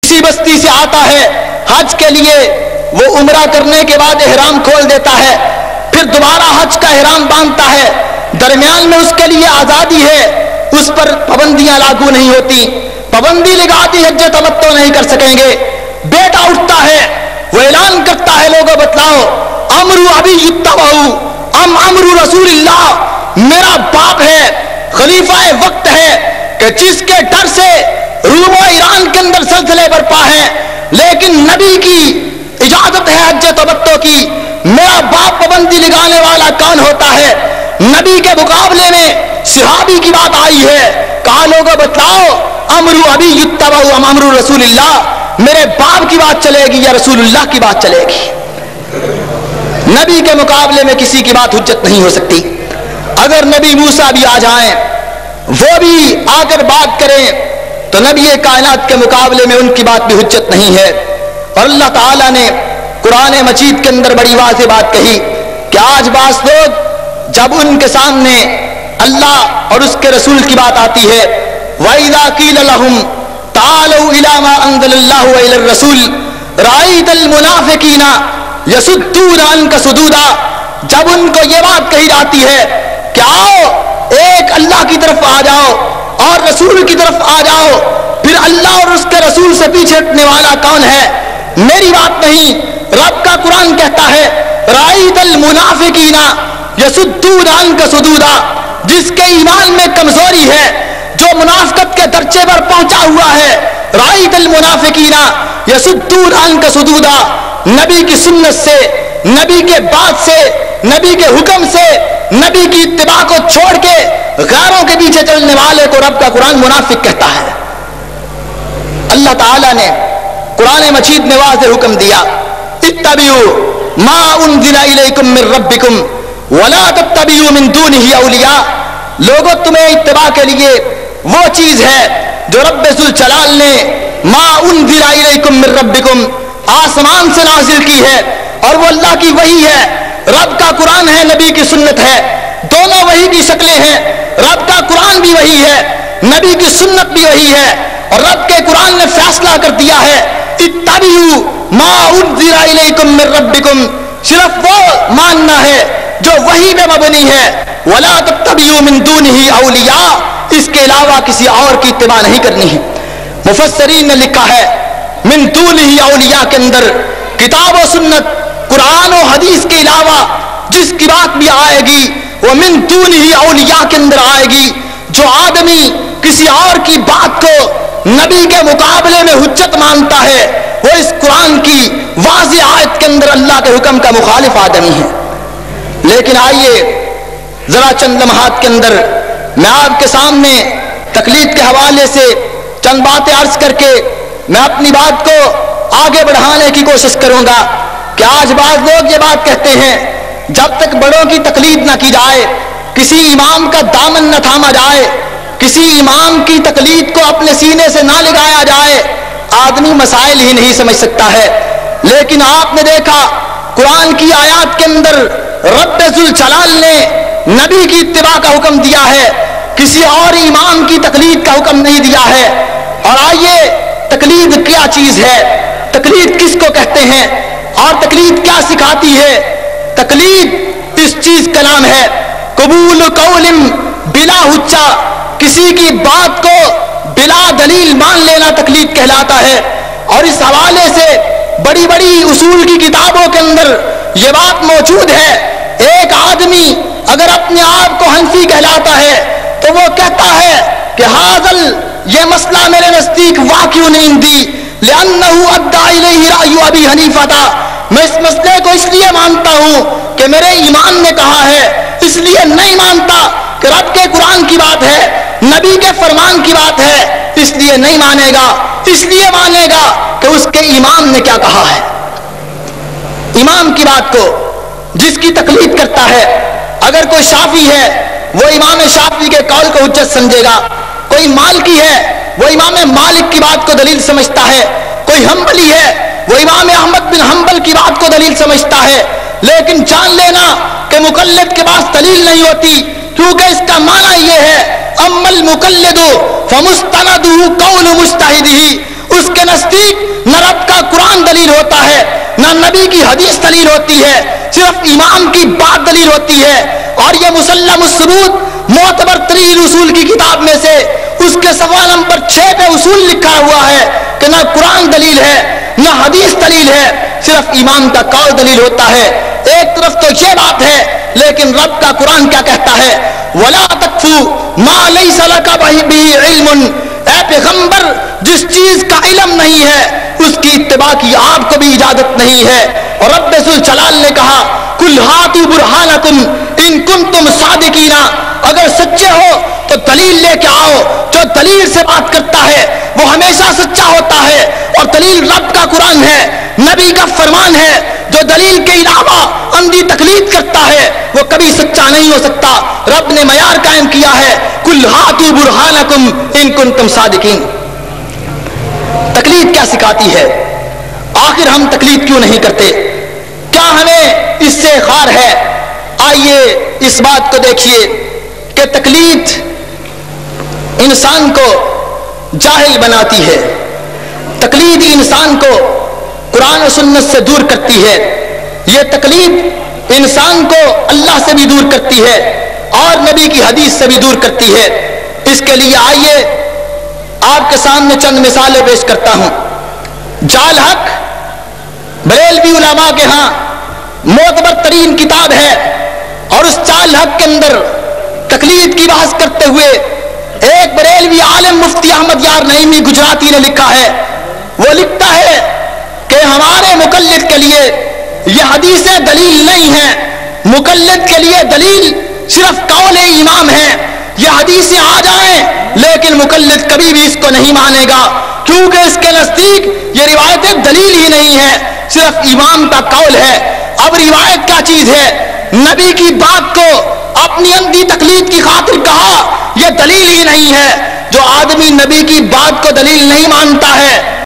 किसी बस्ती से आता है हज के लिए, वो उम्रा करने के बाद एहराम खोल देता है, फिर दोबारा हज का एहराम बांधता है, दरमियान में उसके लिए आज़ादी है, उस पर पाबंदियां लागू नहीं होती। पाबंदी लगा दी, हज तमत्तो नहीं कर सकेंगे। बेटा उठता है, वो ऐलान करता है, लोगों बतलाओ, अमरू अभी युत्तबहू अम अमरू रसूलिल्लाह, मेरा बाप है, खलीफा वक्त है कि जिसके डर से रूम और ईरान के अंदर सिलसिले बरपा है, लेकिन नबी की इजाजत है हज तमत्तो की। मेरा बाप पाबंदी लगाने वाला कौन होता है? नबी के मुकाबले में सहाबी की बात आई है, कहा लोगों बतलाओ, अमरू अभी युत्तबहू अम अमरू रसूलिल्लाह, मेरे बाप की बात चलेगी या रसूलुल्लाह की बात चलेगी? नबी के मुकाबले में किसी की बात हुज्जत नहीं हो सकती। अगर नबी मूसा भी आ जाएं, वो भी आकर बात करें, तो नबी कायनात के मुकाबले में उनकी बात भी हुज्जत नहीं है। और अल्लाह ताला ने कुरान मजीद के अंदर बड़ी वाज़ेह बात कही कि आज बास लोग जब उनके सामने अल्लाह और उसके रसूल की बात आती है, वइज़ा क़ील लहुम तालू इला मा अंज़लल्लाहु व इलर रसूल राइतल मुनाफ़िकीना यसुद्दूना अन्का सुदूदा, जब उनको ये बात कही जाती है कि आओ एक अल्लाह की तरफ आ जाओ और रसूल की तरफ आ जाओ, फिर अल्लाह और उसके रसूल से पीछे हटने वाला कौन है? मेरी बात नहीं, रब का कुरान कहता है राइतल मुनाफ़िकीना यसुद्दूना अन्का सुदूदा, जिसके ईमान में कमजोरी है, जो मुनाफिकत के दर्जे पर पहुंचा हुआ है, राइतल मुनाफिकीना यसुद्दूना अन्का सुदूदा, नबी की सुन्नत से, नबी के बात से, नबी के हुक्म से, नबी की इत्तिबा को छोड़ के गैरों के पीछे चलने वाले को रब का कुरान मुनाफिक कहता है। अल्लाह ताला ने कुरान मजीद में वाज़ेह हुक्म दिया, इत्तबिऊ मा उन्ज़िला इलैकुम मिन रब्बिकुम वला तत्तबिऊ मिन दूनिही औलिया, लोगों तुम्हें इत्तिबा के लिए वो चीज है जो रब्बे ज़ुल जलाल ने मा उन्ज़िला इलैकुम मिन रब्बिकुम, आसमान से नाजिल की है, और वो अल्लाह की वही है। रब का कुरान है, नबी की सुन्नत है, दोनों वही की शक्लें हैं। रब का कुरान भी वही है, नबी की सुन्नत भी वही है, और रब के कुरान ने फैसला कर दिया है इत्तबिऊ मा उन्ज़िला इलैकुम मिन रब्बिकुम, सिर्फ वो मानना है जो वही पे मबनी है, वला तत्तबिऊ मिन दूनिही औलिया, इसके अलावा किसी और की इत्तिबा नहीं करनी है। मुफस्सिरीन ने लिखा है मिन दूनिही औलिया के अंदर किताब और सुन्नत, कुरान और हदीस के अलावा जिसकी बात भी आएगी वो मिन दूनिही औलिया के अंदर आएगी। जो आदमी किसी और की बात को नबी के मुकाबले में हुज्जत मानता है, वो इस कुरान की वाज़ेह आयत के अंदर अल्लाह के हुक्म का मुखालिफ आदमी है। लेकिन आइए जरा चंद लम्हात के अंदर मैं आपके सामने तकलीद के हवाले से चंद बातें अर्ज करके मैं अपनी बात को आगे बढ़ाने की कोशिश करूंगा कि आज बाज़ लोग ये बात कहते हैं, जब तक बड़ों की तकलीद न की जाए, किसी इमाम का दामन न थामा जाए, किसी इमाम की तकलीद को अपने सीने से ना लगाया जाए, आदमी मसाइल ही नहीं समझ सकता है। लेकिन आपने देखा कुरान की आयत के अंदर रब्बे ज़ुल जलाल ने नबी की इत्तिबा का हुक्म दिया है, किसी और इमाम की तकलीद का हुक्म नहीं दिया है। और आइए तकलीद क्या चीज है, तकलीद किसको कहते हैं और तकलीद क्या सिखाती है? तकलीद इस चीज का नाम है कबूल कौलिम बिला हुज्जा, किसी की बात को बिला दलील मान लेना तकलीद कहलाता है। और इस हवाले से बड़ी बड़ी उसूल की किताबों के अंदर ये बात मौजूद है, एक आदमी अगर अपने आप को हनफी कहलाता है तो वो कहता है कि हाज़ल ये मसला मेरे नजदीक वाक़िअ नहीं दी लिअन्नहु अद्दा इलैहि रायु अबी हनीफा था, मैं इस मसले को इसलिए मानता हूँ कि मेरे ईमान ने कहा है, इसलिए नहीं मानता कि रब के कुरान की बात है, नबी के फरमान की बात है, इसलिए नहीं मानेगा, इसलिए मानेगा कि उसके इमाम ने क्या कहा है। इमाम की बात को जिसकी तकलीद करता है, अगर कोई शाफी है वो इमाम शाफी के कौल को हुज्जत समझेगा, कोई मालिकी है वो इमाम मालिक की बात को दलील समझता है, कोई हम्बली है वो इमाम अहमद बिन हम्बल की बात को दलील समझता है। लेकिन जान लेना कि मुकल्लिद के पास दलील नहीं होती, क्योंकि इसका माना यह है अम्मल मुकल्लिदु फमुस्तनदुहु कौलु मुज्तहिदिही, اس کے نزدیک نہ رب کا قرآن دلیل ہوتا ہے نہ نبی کی حدیث دلیل ہوتی ہے، صرف امام کی بات دلیل ہوتی ہے۔ اور یہ مسلم الثبوت معتبر ترین اصول کی کتاب میں سے اس کے صفحہ نمبر 6 پہ اصول لکھا ہوا ہے کہ نہ قرآن دلیل ہے نہ حدیث دلیل ہے، صرف امام کا قول دلیل ہوتا ہے۔ ایک طرف تو یہ بات ہے، لیکن رب کا قرآن کیا کہتا ہے؟ وَلَا تَقْفُ مَا لَيْسَ لَكَ بِهِ عِلْمٌ، اے پیغمبر جس چیز کا علم نہیں ہے اس کی اتباع کی آپ کو بھی اجازت نہیں ہے۔ اور رب ذو جلال نے کہا قُلْ هَاتُوا بُرْهَانَكُمْ إِن كُنتُمْ صَادِقِينَ، اگر سچے ہو تو دلیل لے کے آؤ۔ جو دلیل سے بات کرتا ہے وہ ہمیشہ سچا ہوتا ہے، اور دلیل رب کا قرآن ہے، نبی کا فرمان ہے۔ جو دلیل کے علاوہ اندھی تقلید کرتا ہے وہ کبھی سچا نہیں ہو سکتا۔ رب نے معیار قائم کیا ہے قُلْ هَاتُوا بُرْهَانَكُمْ إِن كُنتُمْ صَادِقِينَ۔ تقلید کیا سکھاتی ہے؟ آخر ہم تقلید کیوں نہیں کرتے؟ کیا ہمیں اس سے خار ہے؟ آئیے اس بات کو دیکھیے کہ تقلید انسان کو جاہل بناتی ہے، تقلید انسان کو قرآن و سنت سے دور کرتی ہے، یہ تقلید انسان کو اللہ سے بھی دور کرتی ہے اور نبی کی حدیث سے بھی دور کرتی ہے۔ اس کے لیے آئیے آپ کے سامنے چند مثالیں پیش کرتا ہوں۔ جال حق بریلوی علماء کے ہاں معتبر ترین کتاب ہے، اور اس جال حق کے اندر تقلید کی بحث کرتے ہوئے ایک بریلوی عالم مفتی احمد یار نعیمی گجراتی نے لکھا ہے، وہ لکھتا ہے کہ ہمارے مقلد کے لیے یہ حدیثیں دلیل نہیں ہیں، مقلد کے لیے دلیل صرف قول امام ہے۔ یہ حدیثیں آ جائیں لیکن مقلد کبھی بھی اس کو نہیں مانے گا، کیونکہ اس کے نزدیک یہ روایتیں دلیل ہی نہیں ہے، صرف امام کا قول ہے۔ اب روایت کیا چیز ہے؟ نبی کی بات کو اپنی اندھی تقلید کی خاطر کہا یہ دلیل ہی نہیں ہے۔ جو آدمی نبی کی بات کو دلیل نہیں مانتا ہے